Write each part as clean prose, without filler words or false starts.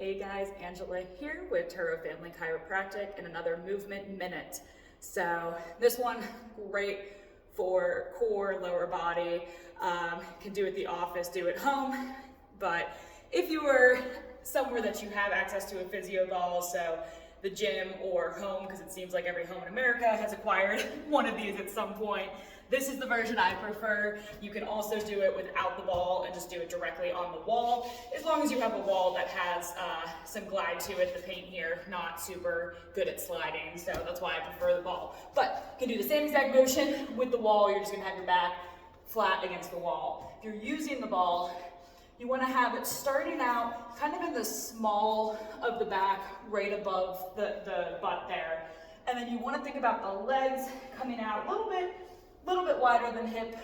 Hey guys, Angela here with Turo Family Chiropractic and another movement minute. So this one, great for core, lower body. Can do it at the office, do it at home. But if you are somewhere that you have access to a physio ball, so the gym or home, because it seems like every home in America has acquired one of these at some point. This is the version I prefer. You can also do it without the ball and just do it directly on the wall, as long as you have a wall that has some glide to it. The paint here, not super good at sliding, so that's why I prefer the ball. But you can do the same exact motion with the wall. You're just gonna have your back flat against the wall. If you're using the ball, you want to have it starting out kind of in the small of the back, right above the butt there. And then you want to think about the legs coming out a little bit wider than hip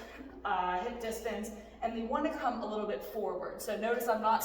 distance, and they want to come a little bit forward. So notice I'm not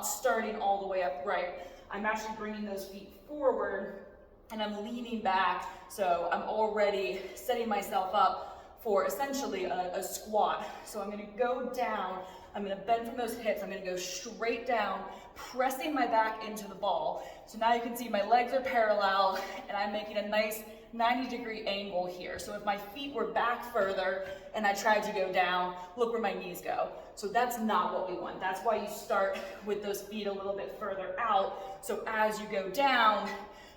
starting all the way upright. I'm actually bringing those feet forward and I'm leaning back. So I'm already setting myself up for essentially a squat. So I'm going to go down. I'm going to bend from those hips. I'm going to go straight down, pressing my back into the ball. So now you can see my legs are parallel and I'm making a nice 90-degree angle here. So if my feet were back further and I tried to go down, look where my knees go. So that's not what we want. That's why you start with those feet a little bit further out. So as you go down,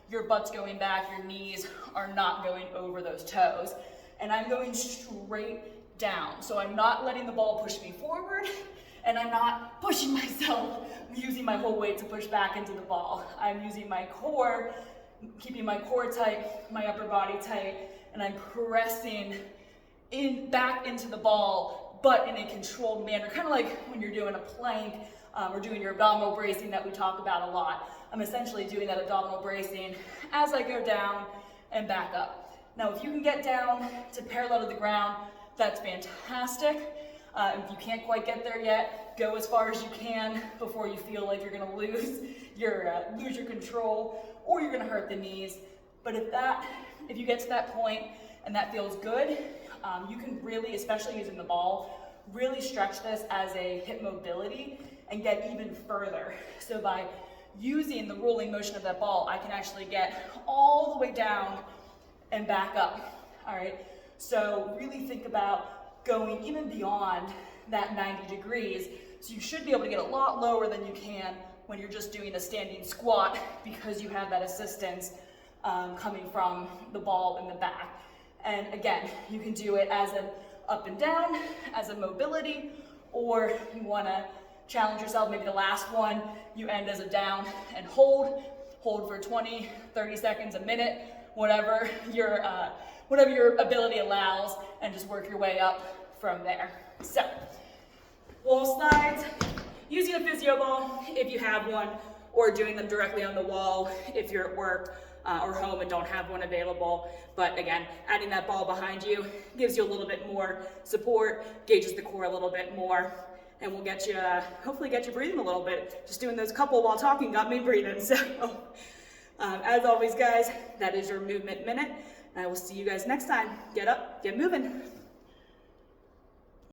your butt's going back, your knees are not going over those toes. And I'm going straight down. So I'm not letting the ball push me forward, and I'm not pushing myself, using my whole weight to push back into the ball. I'm using my core, keeping my core tight, my upper body tight, and I'm pressing back into the ball, but in a controlled manner, kind of like when you're doing a plank or doing your abdominal bracing that we talk about a lot. I'm essentially doing that abdominal bracing as I go down and back up. Now, if you can get down to parallel to the ground, that's fantastic. If you can't quite get there yet, go as far as you can before you feel like you're gonna lose your control or you're gonna hurt the knees. But if you get to that point and that feels good, you can really, especially using the ball, really stretch this as a hip mobility and get even further. So by using the rolling motion of that ball, I can actually get all the way down and back up, all right? So really think about going even beyond that 90 degrees. So you should be able to get a lot lower than you can when you're just doing a standing squat because you have that assistance coming from the ball in the back. And again, you can do it as an up and down, as a mobility, or you wanna challenge yourself. Maybe the last one, you end as a down and hold for 20, 30 seconds, a minute, whatever your ability allows, and just work your way up from there. So, wall slides, using a physio ball if you have one, or doing them directly on the wall if you're at work or home and don't have one available. But again, adding that ball behind you gives you a little bit more support, gauges the core a little bit more, and will get you, hopefully get you breathing a little bit. Just doing those couple while talking got me breathing. So, as always, guys, that is your movement minute. I will see you guys next time. Get up, get moving.